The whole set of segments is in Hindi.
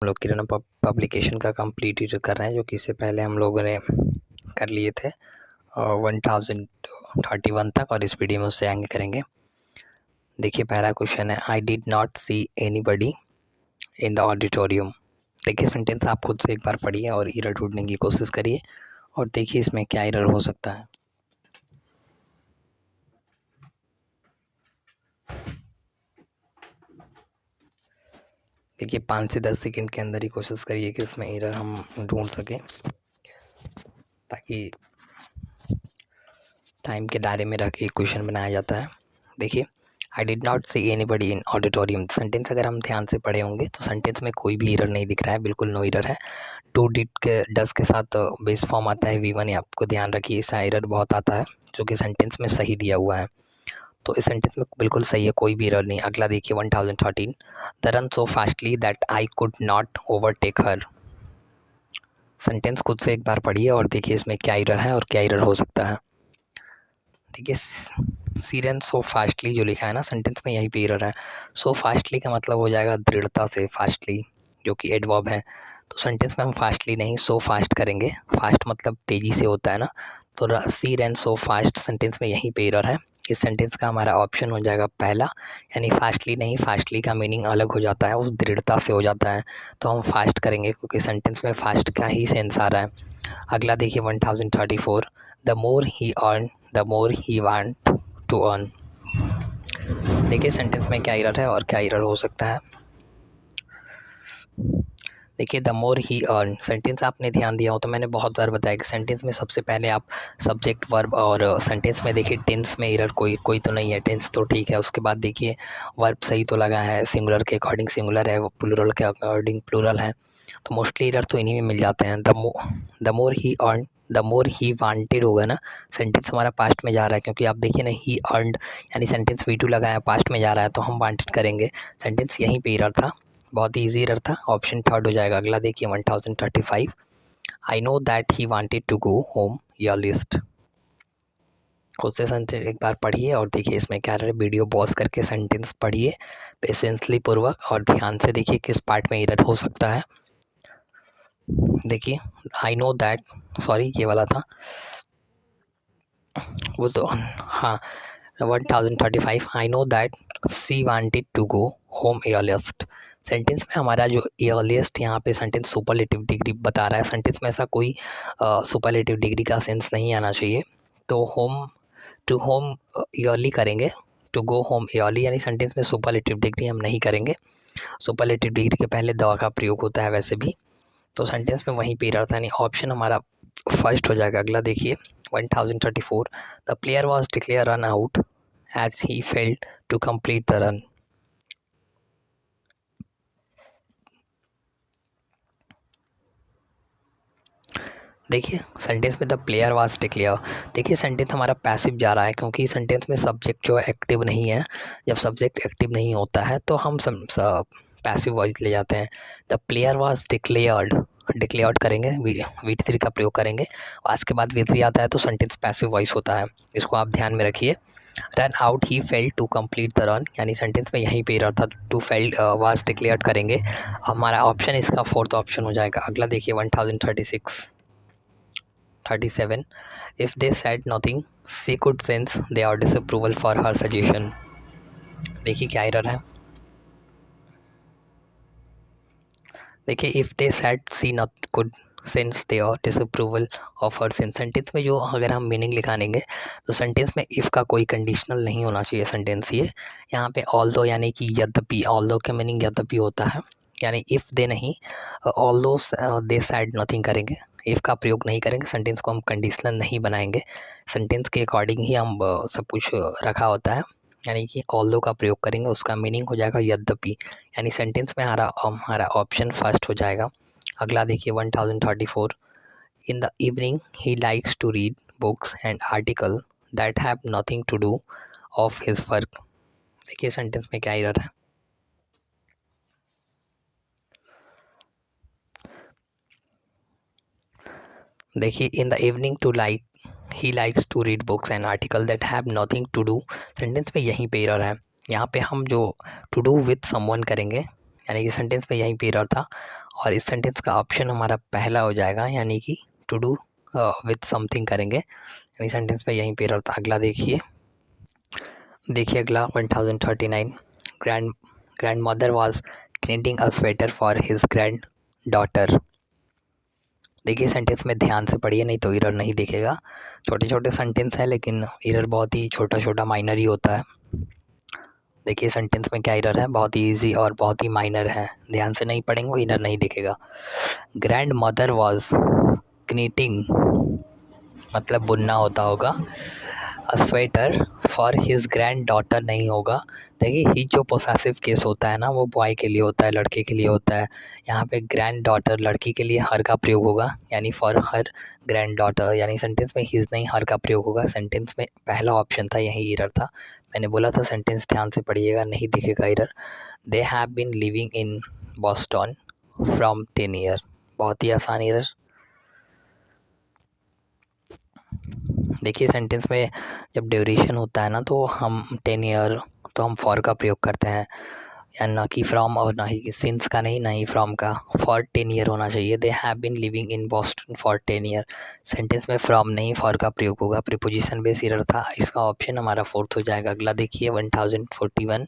हम लोग किरण पब्लिकेशन का कंप्लीट रीड कर रहे हैं, जो कि इससे पहले हम लोगों ने कर लिए थे 1031 तक, और इस वीडियो में उससे आगे करेंगे। देखिए पहला क्वेश्चन है, I did not see anybody in the auditorium. देखिए सेंटेंस आप खुद से एक बार पढ़िए और एरर ढूंढने की कोशिश करिए और देखिए इसमें क्या एरर हो सकता है। देखिए 5 से 10 सेकंड के अंदर ही कोशिश करिए कि इसमें एरर हम ढूंढ सकें, ताकि टाइम के दायरे में रख के क्वेश्चन बनाया जाता है। देखिए I did not see anybody in auditorium. Sentence अगर हम ध्यान से पढ़े होंगे तो सेंटेंस में कोई भी एरर नहीं दिख रहा है, बिल्कुल नो एरर है। टू डिड के डस के साथ बेस फॉर्म आता है V1, आपको ध्यान रखिए, इसका एरर बहुत आता है जो कि सेंटेंस में सही दिया हुआ है। तो इस सेंटेंस में बिल्कुल सही है, कोई भी एरर नहीं। अगला देखिए 1013, the run so fastly that I could not overtake her. Sentence खुद से एक बार पढ़िए और देखिए इसमें क्या एरर है और क्या एरर हो सकता है। देखिए सी रन सो फास्टली जो लिखा है ना सेंटेंस में, यही पे एरर है। सो फास्टली का मतलब हो जाएगा दृढ़ता से, फास्टली जो कि एडवर्ब है। तो सेंटेंस में हम फास्टली नहीं सो फास्ट करेंगे। फास्ट मतलब तेज़ी से होता है ना, तो सी रन सो फास्ट सेंटेंस में यहीं पे एरर है। इस सेंटेंस का हमारा ऑप्शन हो जाएगा पहला, यानी फास्टली नहीं, फास्टली का मीनिंग अलग हो जाता है, उस दृढ़ता से हो जाता है, तो हम फास्ट करेंगे क्योंकि सेंटेंस में फास्ट का ही सेंस आ रहा है। अगला देखिए 1034, the more he earn the more he want to earn. देखिए सेंटेंस में क्या एरर है और क्या एरर हो सकता है। देखिए the more he earn, sentence आपने ध्यान दिया हो तो मैंने बहुत बार बताया कि सेंटेंस में सबसे पहले आप सब्जेक्ट वर्ब, और सेंटेंस में देखिए टेंस में एरर कोई तो नहीं है, टेंस तो ठीक है। उसके बाद देखिए वर्ब सही तो लगा है, सिंगुलर के अकॉर्डिंग सिंगुलर है, प्लूरल के अकॉर्डिंग प्लूरल है, तो मोस्टली एरर तो इन्हीं में मिल जाते हैं। The more he earn, the more he wanted होगा ना, सेंटेंस हमारा पास्ट में जा रहा है, क्योंकि आप देखिए ना ही अर्नड यानी सेंटेंस V2 लगा है, पास्ट में जा रहा है, तो हम वांटेड करेंगे। सेंटेंस यहीं पे एरर था, बहुत ही ईजी एरर था, ऑप्शन थर्ड हो जाएगा। अगला देखिए 1035, I know that he wanted to go home your list. खुद से सेंटेंस एक बार पढ़िए और देखिए इसमें क्या है। वीडियो पॉज करके सेंटेंस पढ़िए पेशेंसली पूर्वक और ध्यान से देखिए किस पार्ट में एरर हो सकता है। देखिए आई नो दैट, सॉरी ये वाला था वो तो, हाँ 1035, I know that she wanted to go home earliest. Sentence में हमारा जो एयरलिस्ट यहाँ पे सेंटेंस सुपरलेटिव डिग्री बता रहा है, सेंटेंस में ऐसा कोई सुपरलेटिव डिग्री का सेंस नहीं आना चाहिए। तो होम टू होम ईयरली करेंगे, टू गो होम ईयरली, यानी सेंटेंस में सुपरलेटिव डिग्री हम नहीं करेंगे। सुपरलेटिव डिग्री के पहले द का प्रयोग होता है वैसे भी, तो सेंटेंस में वहीं पे एरर था, यानी ऑप्शन हमारा फर्स्ट हो जाएगा। अगला देखिए 1034, the player was declare run out as he failed to complete the run. देखिए सेंटेंस में द प्लेयर वाज डिक्लेयर, देखिए सेंटेंस हमारा पैसिव जा रहा है क्योंकि सेंटेंस में सब्जेक्ट जो है एक्टिव नहीं है। जब सब्जेक्ट एक्टिव नहीं होता है तो हम पैसिव वॉइस ले जाते हैं। The player was declared, declared करेंगे, V3 का प्रयोग करेंगे, आज के बाद V3 आता है तो सेंटेंस पैसिव वॉइस होता है, इसको आप ध्यान में रखिए। Run out he failed to complete the run, यानी सेंटेंस में यहीं पे एरर था, टू फेल्ड वाज डिक्लेयर्ड करेंगे, हमारा ऑप्शन इसका फोर्थ ऑप्शन हो जाएगा। अगला देखिए 1037, if they said nothing she could sense their disapproval for her suggestion। देखिए क्या एरर है। देखिए if they said she not could sense their disapproval of her since, sentence में जो अगर हम मीनिंग लिखानेंगे तो सेंटेंस में इफ़ का कोई कंडीशनल नहीं होना चाहिए सेंटेंस। ये यहाँ पे ऑल्दो यानी कि यद्यपि, ऑल्दो का मीनिंग यद्यपि होता है, यानी इफ़ दे नहीं, ऑल्दो दे सेड नथिंग करेंगे, इफ़ का प्रयोग नहीं करेंगे, सेंटेंस को हम कंडीशनल नहीं बनाएंगे, सेंटेंस के अकॉर्डिंग ही हम सब कुछ रखा होता है, यानी कि ऑल्दो का प्रयोग करेंगे, उसका मीनिंग हो जाएगा यद्यपि, यानी सेंटेंस में हमारा ऑप्शन फर्स्ट हो जाएगा। अगला देखिए 1034, in the evening he likes to read books and article that have nothing to do of his work. देखिए सेंटेंस में क्या एरर है। देखिए in the evening to like he likes to read books and article that have nothing to do, sentence में यहीं पे एरर है। यहाँ पे हम जो टू डू विथ समवन करेंगे, यानी कि सेंटेंस में यहीं पे एरर था, और इस सेंटेंस का ऑप्शन हमारा पहला हो जाएगा, यानी कि टू डू विथ समथिंग करेंगे, यानी सेंटेंस में यहीं पे रहता। अगला देखिए अगला 1039, grand mother was knitting a sweater for his grand daughter. देखिए सेंटेंस में ध्यान से पढ़िए, नहीं तो एरर नहीं दिखेगा। छोटे छोटे सेंटेंस है लेकिन एरर बहुत ही छोटा छोटा माइनर ही होता है। देखिए सेंटेंस में क्या एरर है, बहुत ही ईजी और बहुत ही माइनर है, ध्यान से नहीं पढ़ेंगे एरर नहीं दिखेगा। ग्रैंड मदर वॉज knitting, मतलब बुनना होता होगा, a sweater for his grand daughter नहीं होगा। देखिए ही जो पोसेसिव केस होता है ना, वो बॉय के लिए होता है, लड़के के लिए होता है। यहाँ पे ग्रैंड डॉटर लड़की के लिए हर का प्रयोग होगा, यानी फॉर हर ग्रैंड डॉटर, यानी सेंटेंस में हिज नहीं हर का प्रयोग होगा। सेंटेंस में पहला ऑप्शन था, यही एरर था। मैंने बोला था सेंटेंस ध्यान से पढ़िएगा, नहीं दिखेगा error. They have been living in Boston from 10 year, बहुत ही आसान एरर। देखिए सेंटेंस में जब ड्यूरेशन होता है ना, तो हम 10 ईयर तो हम फॉर का प्रयोग करते हैं, या ना कि फ्रॉम, और ना ही सिंस का नहीं, ना ही फ्रॉम का। फॉर 10 ईयर होना चाहिए। They have been living in Boston for 10 year, sentence में फ्रॉम नहीं फॉर का प्रयोग होगा, प्रीपोजिशन बेस एरर था। इसका ऑप्शन हमारा फोर्थ हो जाएगा। अगला देखिए 1041,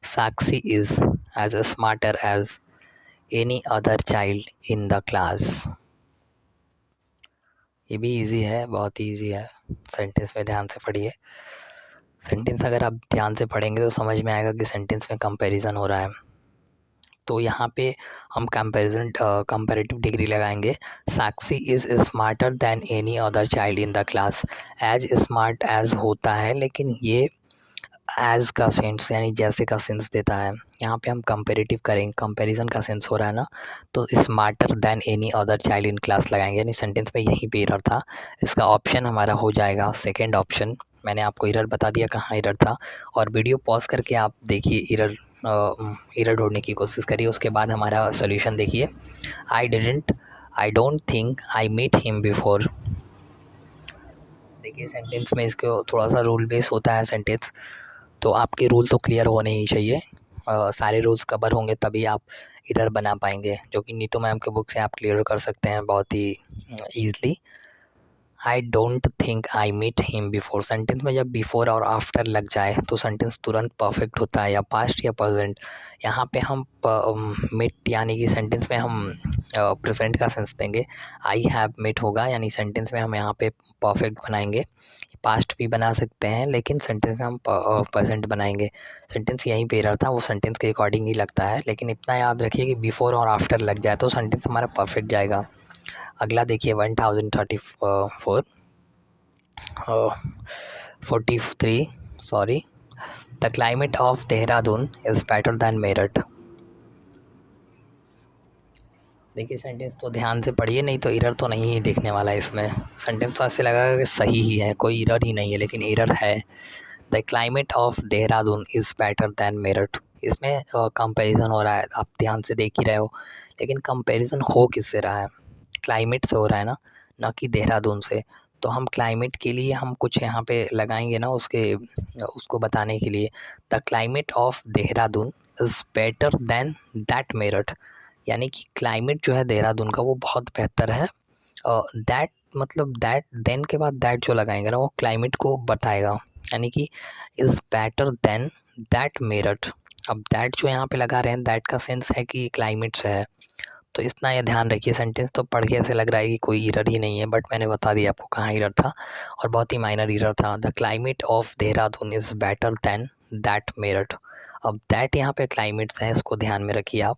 Sakshi is as smarter as any other child in the class. ये भी इजी है, बहुत ही इजी है। सेंटेंस में ध्यान से पढ़िए। सेंटेंस अगर आप ध्यान से पढ़ेंगे तो समझ में आएगा कि सेंटेंस में कंपैरिजन हो रहा है। तो यहाँ पे हम कंपैरेटिव डिग्री लगाएंगे। Sakshi is smarter than any other child in the class. As smart as होता है, लेकिन ये एज का सेंस यानी जैसे का सेंस देता है। यहाँ पे हम कंपेरेटिव करेंगे, कंपैरिजन का सेंस हो रहा है ना, तो smarter than any other child in class लगाएंगे, यानी सेंटेंस में यहीं पे एरर था। इसका ऑप्शन हमारा हो जाएगा सेकेंड ऑप्शन। मैंने आपको एरर बता दिया कहाँ एरर था, और वीडियो पॉज करके आप देखिए, एरर ढूंढने की कोशिश करिए, उसके बाद हमारा सोल्यूशन देखिए। I don't think I meet him before. देखिए सेंटेंस में इसको थोड़ा सा रूल बेस होता है सेंटेंस, तो आपके रूल तो क्लियर होने ही चाहिए। सारे रूल्स कवर होंगे तभी आप एरर बना पाएंगे, जो कि नीतू मैम के बुक से आप क्लियर कर सकते हैं बहुत ही easily. I don't think I meet him before, sentence में जब बिफोर और आफ्टर लग जाए तो सेंटेंस तुरंत परफेक्ट होता है, या पास्ट या प्रेजेंट। यहाँ पे हम मीट यानी कि सेंटेंस में हम प्रेजेंट का सेंस देंगे। आई हैव मीट होगा, यानी सेंटेंस में हम यहाँ पे परफेक्ट बनाएंगे। पास्ट भी बना सकते हैं, लेकिन सेंटेंस में हम प्रेजेंट बनाएंगे। सेंटेंस यहीं पे एरर था, वो सेंटेंस के अकॉर्डिंग ही लगता है, लेकिन इतना याद रखिए कि बिफोर और आफ्टर लग जाए तो सेंटेंस हमारा परफेक्ट जाएगा। अगला देखिए 1034 43 sorry, the climate of Dehradun is better than Meerut. देखिए सेंटेंस तो ध्यान से पढ़िए, नहीं तो एरर तो नहीं ही देखने वाला है इसमें। सेंटेंस तो ऐसे लगा कि सही ही है, कोई एरर ही नहीं है, लेकिन एरर है। The climate of Dehradun is better than Meerut, इसमें कंपैरिजन हो रहा है, आप ध्यान से देख ही रहे हो, लेकिन कंपैरिजन हो किससे रहा है, क्लाइमेट से हो रहा है ना कि देहरादून से। तो हम क्लाइमेट के लिए हम कुछ यहाँ पे लगाएंगे ना, उसको बताने के लिए। The climate of Dehradun is better than that Meerut, यानी कि क्लाइमेट जो है देहरादून का वो बहुत बेहतर है। दैट मतलब दैट, देन के बाद दैट जो लगाएंगे ना, वो क्लाइमेट को बताएगा, यानी कि is better than that Meerut. अब दैट जो यहाँ पे लगा रहे हैं, दैट का सेंस है कि क्लाइमेट से है, तो इतना ये ध्यान रखिए। सेंटेंस तो पढ़ के ऐसे लग रहा है कि कोई एरर ही नहीं है, बट मैंने बता दिया आपको कहाँ एरर था, और बहुत ही माइनर एरर था। The climate of Dehradun is better than that Meerut. अब दैट यहाँ पे क्लाइमेट्स है, इसको ध्यान में रखिए आप।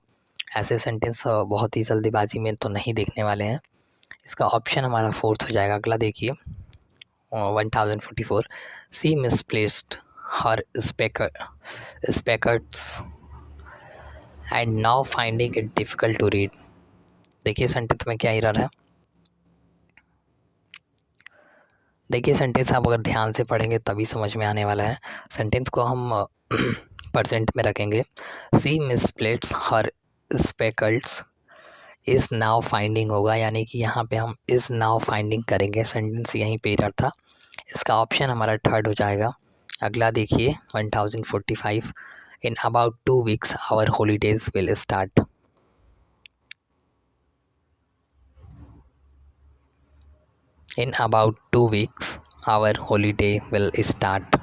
ऐसे सेंटेंस बहुत ही जल्दीबाजी में तो नहीं देखने वाले हैं। इसका ऑप्शन हमारा फोर्थ हो जाएगा। अगला देखिए 1044, she misplaced her specs and now finding it difficult to read. देखिए सेंटेंस में क्या एरर है। देखिए सेंटेंस आप अगर ध्यान से पढ़ेंगे तभी समझ में आने वाला है। सेंटेंस को हम परसेंट में रखेंगे। She misplaced her specs is now finding होगा, यानी कि यहाँ पे हम इज़ नाउ फाइंडिंग करेंगे, सेंटेंस यहीं पे एरर था। इसका ऑप्शन हमारा थर्ड हो जाएगा। अगला देखिए 1045, in about 2 weeks our holidays will start. In about 2 weeks our holiday will start.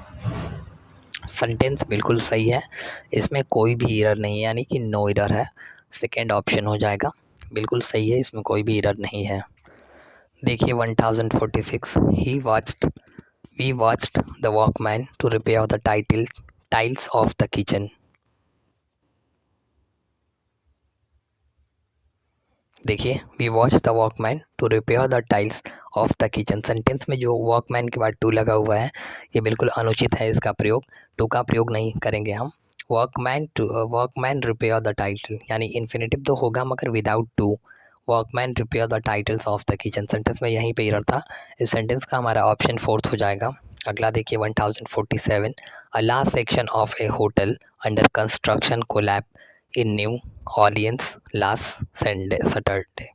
Sentence बिल्कुल सही है, इसमें कोई भी एरर नहीं है, यानी कि नो एरर है। सेकेंड ऑप्शन हो जाएगा, बिल्कुल सही है, इसमें कोई भी एरर नहीं है। देखिए 1046, we watched the workman to repair the tiles of the kitchen. देखिए we watch the workman to repair the tiles of the kitchen. Sentence में जो वॉकमैन के बाद टू लगा हुआ है ये बिल्कुल अनुचित है, इसका प्रयोग टू का प्रयोग नहीं करेंगे हम। वॉकमैन रिपेयर द टाइटल, यानी इन्फिनेटिव तो होगा मगर without to. Walkman repair the titles of the kitchen, sentence में यहीं पे एरर था। इस सेंटेंस का हमारा ऑप्शन फोर्थ हो जाएगा। अगला देखिए 1047, अ last section of A hotel under construction collapse in new Orleans last Saturday.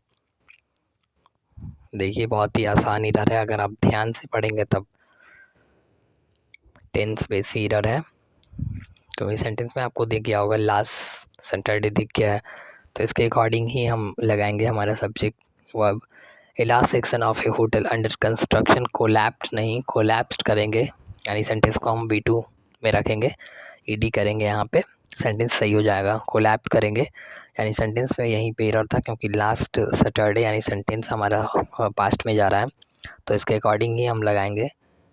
देखिए बहुत ही आसान एरर है, अगर आप ध्यान से पढ़ेंगे तब टेंस बेस एरर है। तो इस सेंटेंस में आपको दिख गया होगा लास्ट सैटरडे दिख गया है, तो इसके अकॉर्डिंग ही हम लगाएंगे हमारा subject verb. A last section of A hotel under construction collapsed नहीं कोलैप्स्ड करेंगे, यानी सेंटेंस को हम B2 में रखेंगे, ईडी करेंगे यहाँ पे, सेंटेंस सही हो जाएगा। कोलैप्स करेंगे यानी सेंटेंस में यहीं पे एरर था, क्योंकि लास्ट सैटरडे यानी सेंटेंस हमारा पास्ट में जा रहा है, तो इसके अकॉर्डिंग ही हम लगाएंगे,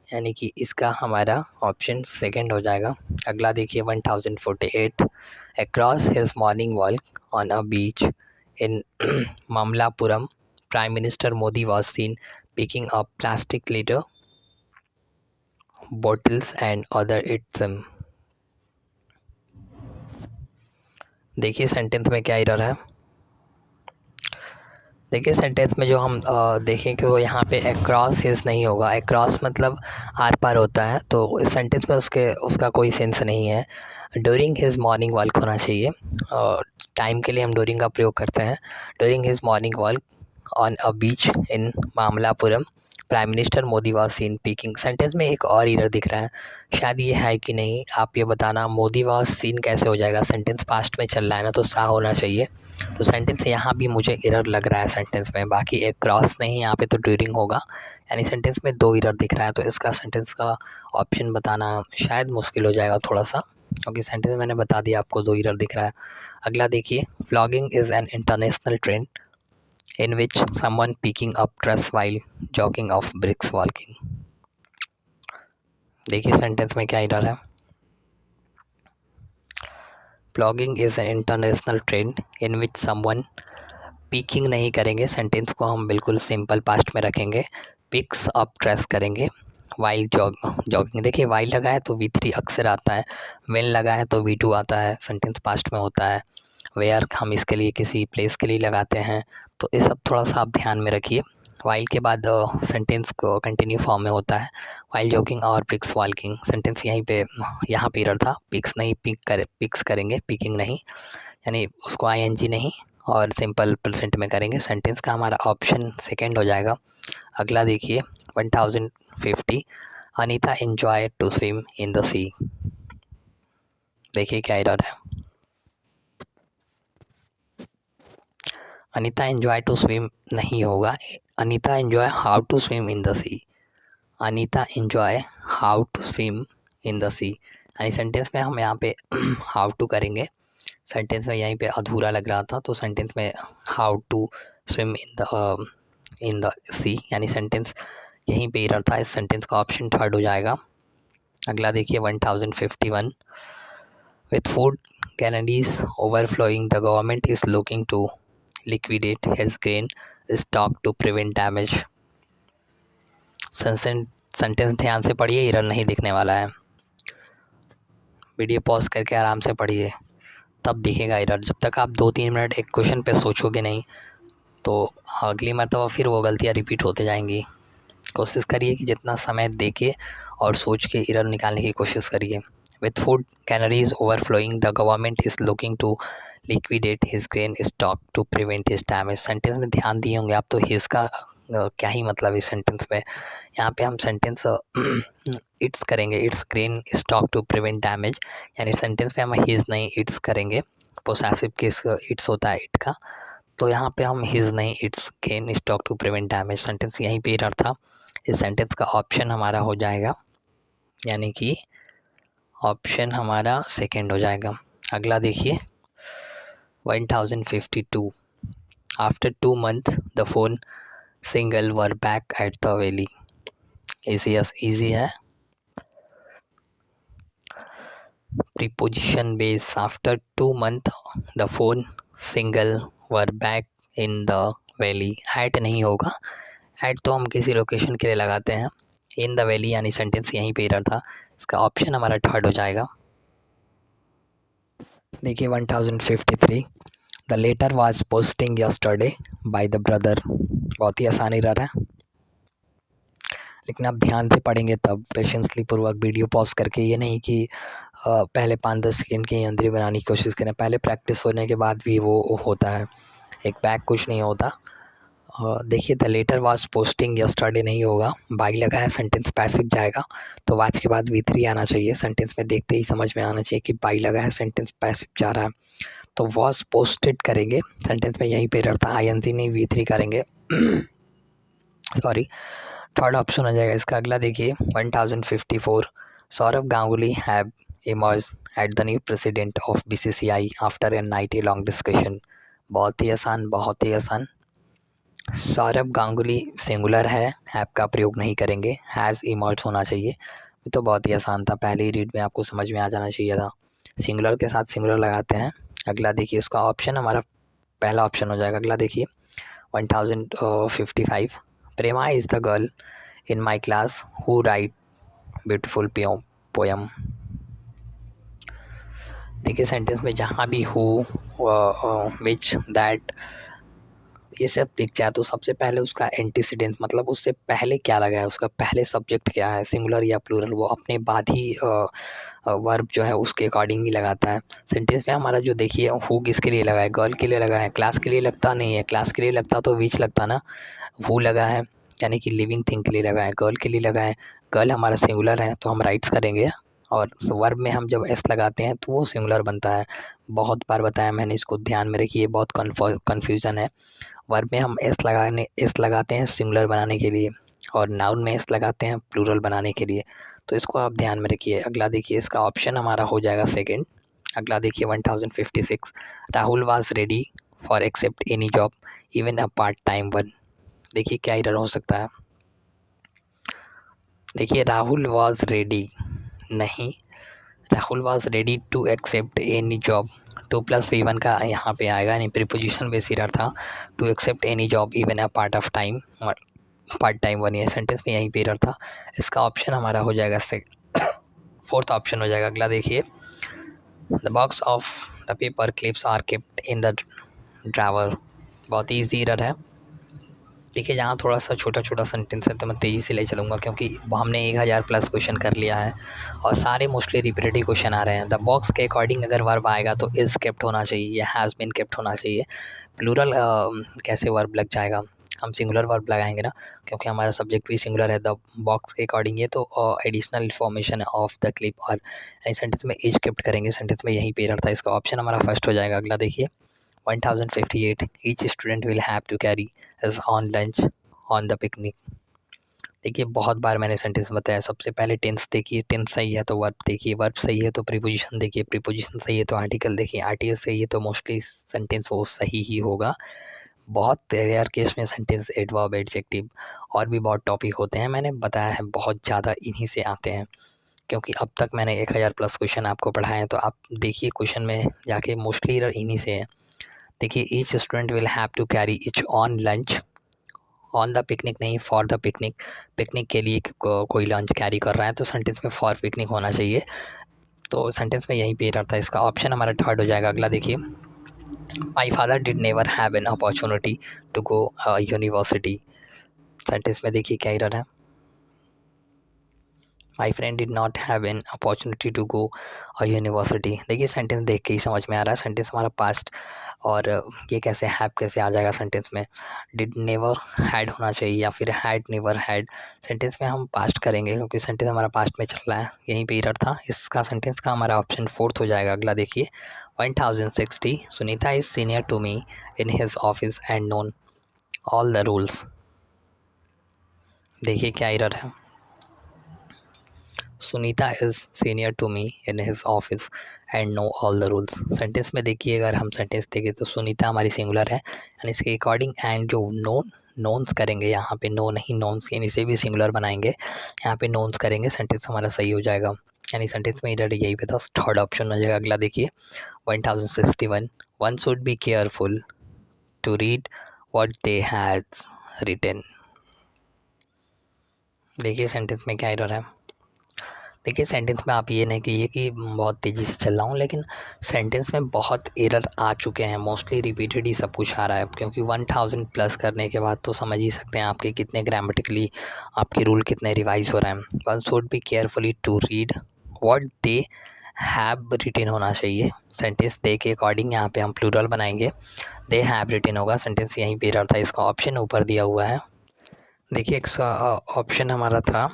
यानी कि इसका हमारा ऑप्शन सेकंड हो जाएगा। अगला देखिए 1048, across his morning walk on a beach in Mamallapuram prime minister Modi was seen picking up plastic litre bottles and other items। देखिए सेंटेंस में क्या एरर है। देखिए सेंटेंस में जो हम देखें कि वो यहाँ पे अक्रॉस हिज नहीं होगा, अक्रॉस मतलब आर पार होता है, तो इस सेंटेंस में उसका कोई सेंस नहीं है। ड्यूरिंग हिज मॉर्निंग वॉक होना चाहिए, टाइम के लिए हम ड्यूरिंग का प्रयोग करते हैं। During his morning walk on a beach in Mamallapuram prime minister Modi was seen peeking. Sentence में एक और एरर दिख रहा है, शायद ये है कि नहीं आप ये बताना। मोदी वॉज सीन कैसे हो जाएगा, सेंटेंस पास्ट में चल रहा है ना, तो सा होना चाहिए। तो सेंटेंस यहाँ भी मुझे एरर लग रहा है सेंटेंस में, बाकी एक क्रॉस नहीं, यहाँ पे तो ड्यूरिंग होगा, यानी सेंटेंस में दो एरर दिख रहा है, तो इसका सेंटेंस का ऑप्शन बताना शायद मुश्किल हो जाएगा थोड़ा सा, क्योंकि सेंटेंस मैंने बता दिया आपको दो एरर दिख रहा है। अगला देखिए, flogging is an international trend in which someone picking up trash while jogging off bricks walking। देखिए सेंटेंस में क्या एरर है। Flogging is an international trend in which someone, picking नहीं करेंगे, सेंटेंस को हम बिल्कुल सिंपल पास्ट में रखेंगे, पिक्स अप ट्रेस करेंगे, वाइल जॉगिंग। देखिए वाइल लगा है तो V3 अक्सर आता है, वेन लगा है तो V2 आता है, सेंटेंस पास्ट में होता है। वेयर हम इसके लिए किसी प्लेस के लिए लगाते हैं, तो ये सब थोड़ा सा आप ध्यान में रखिए। वाइल के बाद सेंटेंस को कंटिन्यू फॉर्म में होता है, वाइल जॉगिंग और पिक्स वॉकिंग। सेंटेंस यहाँ पे एरर था, पिक्स नहीं पिक्स करेंगे, पिकिंग नहीं, यानी उसको ING नहीं और सिंपल प्रेजेंट में करेंगे। सेंटेंस का हमारा ऑप्शन सेकंड हो जाएगा। अगला देखिए 1050, Anita enjoy to swim in the sea. देखिए क्या एरर है। अनीता एंजॉय टू स्विम नहीं होगा, Anita enjoy how to swim in the sea. Anita enjoy how to swim in the sea, यानी सेंटेंस में हम यहाँ पे हाउ टू करेंगे, सेंटेंस में यहीं पे अधूरा लग रहा था, तो सेंटेंस में how to swim in the sea, यानी सेंटेंस यहीं पे एरर था, इस सेंटेंस का ऑप्शन थर्ड हो जाएगा। अगला देखिए 1051, with food candies overflowing the government is looking to liquidate his grain stock to prevent damage। Sentence ध्यान से पढ़िए, एरर नहीं दिखने वाला है, वीडियो पॉज करके आराम से पढ़िए तब दिखेगा एरर। जब तक आप 2-3 मिनट एक क्वेश्चन पे सोचोगे नहीं तो अगली मरतबा फिर वो गलतियाँ रिपीट होते जाएंगी। कोशिश करिए कि जितना समय देके और सोच के एरर निकालने की कोशिश करिए। With food canneries overflowing the government is looking to liquidate his grain stock to prevent his damage. Sentence में ध्यान दिए होंगे आप, तो हिज का क्या ही मतलब इस सेंटेंस में। यहाँ पे हम सेंटेंस इट्स करेंगे, its grain stock to prevent damage, यानी सेंटेंस में हम हिज नहीं इट्स करेंगे। पोसेसिव केस इट्स होता है इट का, तो यहाँ पे हम हिज नहीं its can stock to prevent damage, sentence यहीं पे एरर था। इस सेंटेंस का ऑप्शन हमारा हो जाएगा, यानी कि ऑप्शन हमारा सेकंड हो जाएगा। अगला देखिए 1052 after 2 months the phone single were back at the valley. Easy है। Preposition base after 2 months the phone single were back in the valley. At नहीं होगा, एट तो हम किसी लोकेशन के लिए लगाते हैं। इन द वैली यानी सेंटेंस यहीं पे एरर था। इसका ऑप्शन हमारा थर्ड हो जाएगा। देखिए 1053 the letter was posting yesterday by the brother. बहुत ही आसान एरर है, लेकिन आप ध्यान से पढ़ेंगे तब, पेशेंसली पूर्वक वीडियो पॉज करके। ये नहीं कि पहले 5-10 सेकेंड की अंदर बनाने की कोशिश करें, पहले प्रैक्टिस होने के बाद भी वो होता है, एक बैक कुछ नहीं होता। देखिए the letter was posting yesterday नहीं होगा, बाई लगा है, सेंटेंस पैसिव जाएगा, तो वाज के बाद V3 आना चाहिए। सेंटेंस में देखते ही समझ में आना चाहिए कि बाई लगा है, सेंटेंस पैसिव जा रहा है, तो वॉज पोस्टेड करेंगे, सेंटेंस में यहीं पे एरर था, INC नहीं V3 करेंगे। सॉरी, थर्ड ऑप्शन हो जाएगा इसका। अगला देखिए 1054 Saurabh Ganguly have emerge at the new president of BCCI after a night a long discussion. बहुत ही आसान, बहुत ही आसान। सौरभ गांगुली सिंगुलर है, हैव का प्रयोग नहीं करेंगे, हैज़ इमर्ज होना चाहिए। तो बहुत ही आसान था, पहले ही रीड में आपको समझ में आ जाना चाहिए था। सिंगुलर के साथ सिंगुलर लगाते हैं। अगला देखिए इसका ऑप्शन हमारा पहला ऑप्शन हो जाएगा। अगला देखिए 1055 Prema is the girl in my class who write beautiful poem. देखिए सेंटेंस में जहाँ भी हु, विच, दैट, ये सब दिख जाए तो सबसे पहले उसका एंटीसीडेंट, मतलब उससे पहले क्या लगा है, उसका पहले सब्जेक्ट क्या है, सिंगुलर या प्लूरल, वो अपने बाद ही वर्ब जो है उसके अकॉर्डिंग ही लगाता है। सेंटेंस में हमारा जो देखिए हु किसके लिए लगा है, गर्ल के लिए लगा है, क्लास के लिए लगता नहीं है, क्लास के लिए लगता तो विच लगता ना, हु लगा है यानी कि लिविंग थिंग के लिए लगा है, गर्ल के लिए लगा है। गर्ल हमारा सिंगुलर है तो हम राइट्स करेंगे, और वर्ब में हम जब एस लगाते हैं तो वो सिंगुलर बनता है। बहुत बार बताया मैंने, इसको ध्यान में रखिए, बहुत कन्फ्यूज़न है। वर्ब में हम एस लगाते हैं सिंगुलर बनाने के लिए, और नाउन में एस लगाते हैं प्लूरल बनाने के लिए, तो इसको आप ध्यान में रखिए। अगला देखिए इसका ऑप्शन हमारा हो जाएगा सेकंड। अगला देखिए 1056 Rahul was ready for accept any job even a part time one. देखिए क्या एरर हो सकता है। देखिए राहुल वाज रेडी नहीं, Rahul was ready to accept any job, 2+V1 का यहाँ पे आएगा, यानी प्रीपोजिशन बेस एरर था। To accept any job even a part time one, ये सेंटेंस में यहीं पे एरर था। इसका ऑप्शन हमारा हो जाएगा फोर्थ ऑप्शन हो जाएगा। अगला देखिए the box of the paper clips are kept in the drawer. बहुत ही ईजी एरर है। देखिए जहाँ थोड़ा सा छोटा छोटा सेंटेंस है तो मैं तेज़ी से ले चलूँगा, क्योंकि हमने 1000+ क्वेश्चन कर लिया है और सारे मोस्टली रिपीटेटिव क्वेश्चन आ रहे हैं। द बॉक्स के अकॉर्डिंग अगर वर्ब आएगा तो इज़ केप्ट होना चाहिए या हैज़ बीन केप्ट होना चाहिए। प्लूरल कैसे वर्ब लग जाएगा, हम सिंगुलर वर्ब लगाएंगे ना, क्योंकि हमारा सब्जेक्ट भी सिंगुलर है। द बॉक्स के अकॉर्डिंग ये तो additional information of the clip, और सेंटेंस में इज केप्ट करेंगे, सेंटेंस में यहीं पे एरर था। इसका ऑप्शन हमारा फर्स्ट हो जाएगा। अगला देखिए 1058 each student will have to carry his own lunch on the picnic. देखिए बहुत बार मैंने सेंटेंस बताया, सबसे पहले टेंस देखिए, टेंस सही है तो वर्ब देखिए, वर्ब सही है तो प्रीपोजिशन देखिए, प्रीपोजिशन सही है तो आर्टिकल देखिए, आर्टिकल सही है तो मोस्टली सेंटेंस वो सही ही होगा। बहुत रेयर केस में सेंटेंस एडवर्ब, एडजेक्टिव और भी बहुत टॉपिक होते हैं, मैंने बताया है बहुत ज़्यादा इन्हीं से आते हैं, क्योंकि अब तक मैंने 1000+ क्वेश्चन आपको पढ़ाए हैं। तो आप देखिए क्वेश्चन में जाके मोस्टली इन्हीं से है। देखिए each student will have to carry each own lunch, on the picnic नहीं, फॉर द पिकनिक, पिकनिक के लिए कोई लंच कैरी कर रहा है तो सेंटेंस में फॉर पिकनिक होना चाहिए, तो सेंटेंस में यहीं पे एरर था। इसका ऑप्शन हमारा थर्ड हो जाएगा। अगला देखिए my father did never have an opportunity to go university. Sentence में देखिए क्या एरर है। My friend did not have an opportunity to go university. देखिए सेंटेंस देख के ही समझ में आ रहा है सेंटेंस हमारा पास्ट, और ये कैसे हैव कैसे आ जाएगा सेंटेंस में। डिड नेवर हैड होना चाहिए या फिर हैड नेवर हैड। सेंटेंस में हम पास्ट करेंगे क्योंकि सेंटेंस हमारा पास्ट में चल रहा है, यहीं पे एरर था। इसका सेंटेंस का हमारा ऑप्शन फोर्थ हो जाएगा। अगला देखिए 1060 Sunita is senior to me in his office and known all the rules. देखिए क्या एरर है। Sunita is senior to me in his office and know all the rules. Sentence में देखिए, अगर हम सेंटेंस देखें तो सुनीता हमारी सिंगुलर है यानी इसके अकॉर्डिंग एंड जो नोन्स करेंगे, यहाँ पे नो नहीं नोन्स, यानी इसे भी सिंगुलर बनाएंगे, यहाँ पे नोन्स करेंगे, सेंटेंस हमारा सही हो जाएगा। यानी सेंटेंस में एरर यही पे था, थर्ड ऑप्शन हो जाएगा। अगला देखिए 1061 one should be careful to read what they has written. देखिए सेंटेंस में क्या एरर है। देखिए सेंटेंस में आप ये नहीं कहिए कि बहुत तेज़ी से चल रहा हूँ, लेकिन सेंटेंस में बहुत एरर आ चुके हैं, मोस्टली रिपीटेड ही सब कुछ आ रहा है, क्योंकि 1000 प्लस करने के बाद तो समझ ही सकते हैं आपके कितने ग्रामेटिकली आपके रूल कितने रिवाइज हो रहे हैं। One should be carefully to read what they have written होना चाहिए, सेंटेंस दे के अकॉर्डिंग यहाँ पे हम प्लूरल बनाएंगे, दे हैव रिटन होगा, सेंटेंस यहीं पे एरर था, इसका ऑप्शन ऊपर दिया हुआ है। देखिए एक ऑप्शन हमारा था,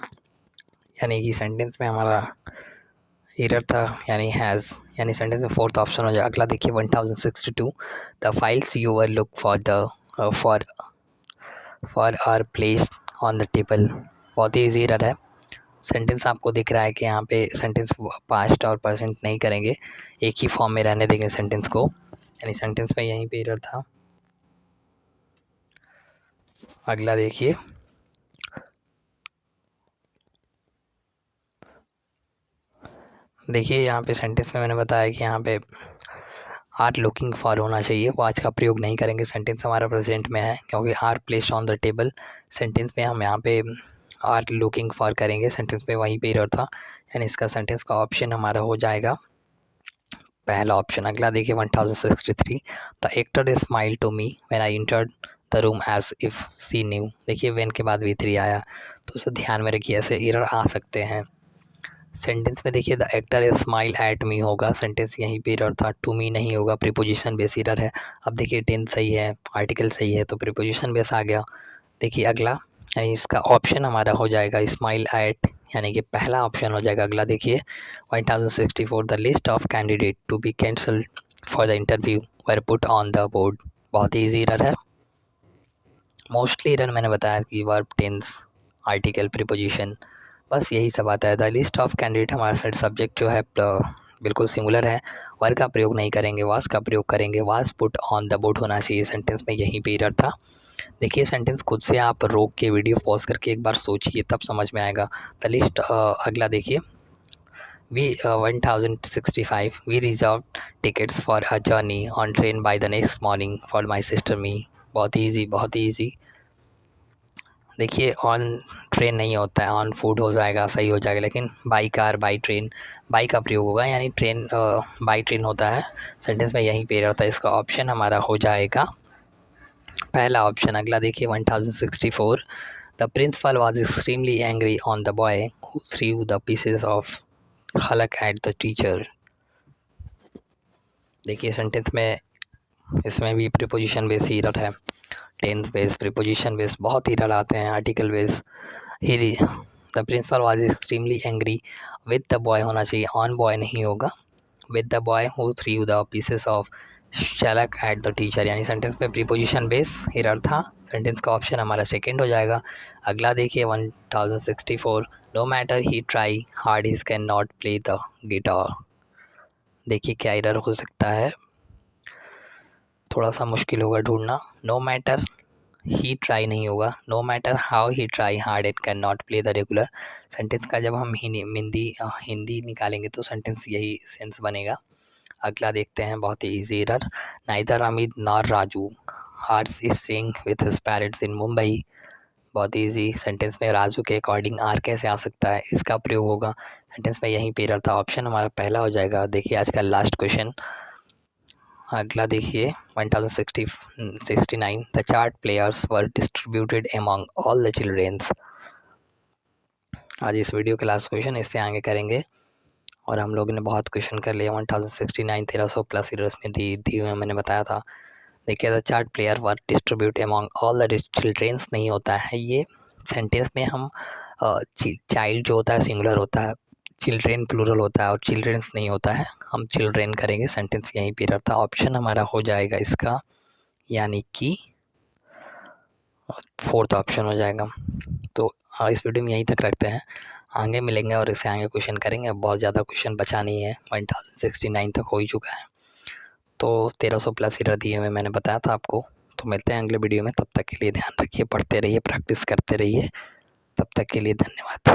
यानी कि सेंटेंस में हमारा एरर था यानी हैज़, यानी सेंटेंस में फोर्थ ऑप्शन हो जाए। अगला देखिए 1062 the files you were look for are place on the table. बहुत ही ईजी एरर है। सेंटेंस आपको दिख रहा है कि यहाँ पे सेंटेंस पास्ट और प्रेजेंट नहीं करेंगे, एक ही फॉर्म में रहने देंगे सेंटेंस को, यानी सेंटेंस में यहीं पे एरर था। अगला देखिए यहाँ पे सेंटेंस में मैंने बताया कि यहाँ पे आर लुकिंग फॉर होना चाहिए, वो आज का प्रयोग नहीं करेंगे, सेंटेंस हमारा प्रेजेंट में है, क्योंकि are placed on the table, sentence में हम यहाँ पे आर लुकिंग फॉर करेंगे, सेंटेंस में वहीं पे एरर था, यानी इसका सेंटेंस का ऑप्शन हमारा हो जाएगा पहला ऑप्शन। अगला देखिए 1063 the actor smile to me when I entered the room as if she knew. देखिए व्हेन के बाद V3 आया, तो उसे ध्यान में रखिए, ऐसे एरर आ सकते हैं। सेंटेंस में देखिए the actor smile at me होगा, सेंटेंस यहीं पे एरर था, टू मी नहीं होगा, प्रीपोजिशन बेस एरर है। अब देखिए टेंस सही है, आर्टिकल सही है, तो प्रीपोजिशन बेस आ गया। देखिए अगला, यानी इसका ऑप्शन हमारा हो जाएगा स्माइल एट, यानी कि पहला ऑप्शन हो जाएगा। अगला देखिए 1064 the list of candidate to be cancelled for the interview were put on the board. बहुत ही ईजी एरर है। मोस्टली एरर मैंने बताया कि वर्ब, टेंस, आर्टिकल, प्रीपोजिशन, बस यही सब आता है। द लिस्ट ऑफ कैंडिडेट हमारा साइड सब्जेक्ट जो है बिल्कुल सिंगुलर है, वर का प्रयोग नहीं करेंगे, वास का प्रयोग करेंगे, वास पुट ऑन द बोर्ड होना चाहिए, सेंटेंस में यहीं पे एरर था। देखिए सेंटेंस खुद से आप रोक के वीडियो पॉज करके एक बार सोचिए, तब समझ में आएगा। द लिस्ट अगला देखिए 1065 we reserve tickets for a journey on train by the next morning for my sister me. बहुत ही ईजी, बहुत ही ईजी। देखिए ऑन ट्रेन नहीं होता है, ऑन फूड हो जाएगा, सही हो जाएगा, लेकिन by car, by train, by का प्रयोग होगा, यानी ट्रेन बाई ट्रेन होता है, सेंटेंस में यहीं पे रहता है, इसका ऑप्शन हमारा हो जाएगा पहला ऑप्शन। अगला देखिए 1064 the principal was extremely angry on the boy who threw the pieces of खलक एट द टीचर। देखिए सेंटेंस में इसमें भी प्रीपोजिशन बेस ही एरर है, टेंस बेस, प्रीपोजिशन बेस, बहुत एरर आते हैं, article base. The principal was extremely angry with the boy होना चाहिए, ऑन बॉय नहीं होगा, with the boy who threw the pieces of chalk at the teacher, यानी सेंटेंस में प्रीपोजिशन बेस एरर था, सेंटेंस का ऑप्शन हमारा सेकंड हो जाएगा। अगला देखिए 1064 no matter he try hard he can not play the guitar. देखिए क्या एरर हो सकता है, थोड़ा सा मुश्किल होगा ढूंढना। नो मैटर ही ट्राई नहीं होगा, no matter how he try hard it can not play the regular. Sentence का जब हम हिंदी निकालेंगे तो सेंटेंस यही सेंस बनेगा। अगला देखते हैं, बहुत ही easy error, neither Amit nor Raju has is staying with his parents in Mumbai. बहुत ईजी, सेंटेंस में राजू के अकॉर्डिंग आर कैसे आ सकता है, इसका प्रयोग होगा, सेंटेंस में यहीं पे एरर था, ऑप्शन हमारा पहला हो जाएगा। देखिए आज का लास्ट क्वेश्चन। अगला देखिए 1069 the chart players were distributed among all the childrens. आज इस वीडियो के लास्ट क्वेश्चन, इससे आगे करेंगे। और हम लोगों ने बहुत क्वेश्चन कर लिया। 1069 1300 प्लस एरर्स में दी हुई मैंने बताया था। देखिए, the chart player were distribute among all the childrens नहीं होता है ये सेंटेंस में। हम चाइल्ड जो होता है सिंगुलर होता है, चिल्ड्रेन प्लूरल होता है, और चिल्ड्रेंस नहीं होता है। हम चिल्ड्रेन करेंगे, सेंटेंस यहीं पे रहता। ऑप्शन हमारा हो जाएगा इसका, यानी कि फोर्थ ऑप्शन हो जाएगा। तो इस वीडियो में यहीं तक रखते हैं, आगे मिलेंगे और इससे आगे क्वेश्चन करेंगे। अब बहुत ज़्यादा क्वेश्चन बचा नहीं है, 1069 तक हो ही चुका है। तो 1300 प्लस एरर दिए हुए मैंने बताया था आपको। तो मिलते हैं अगले वीडियो में, तब तक के लिए ध्यान रखिए, पढ़ते रहिए, प्रैक्टिस करते रहिए। तब तक के लिए धन्यवाद।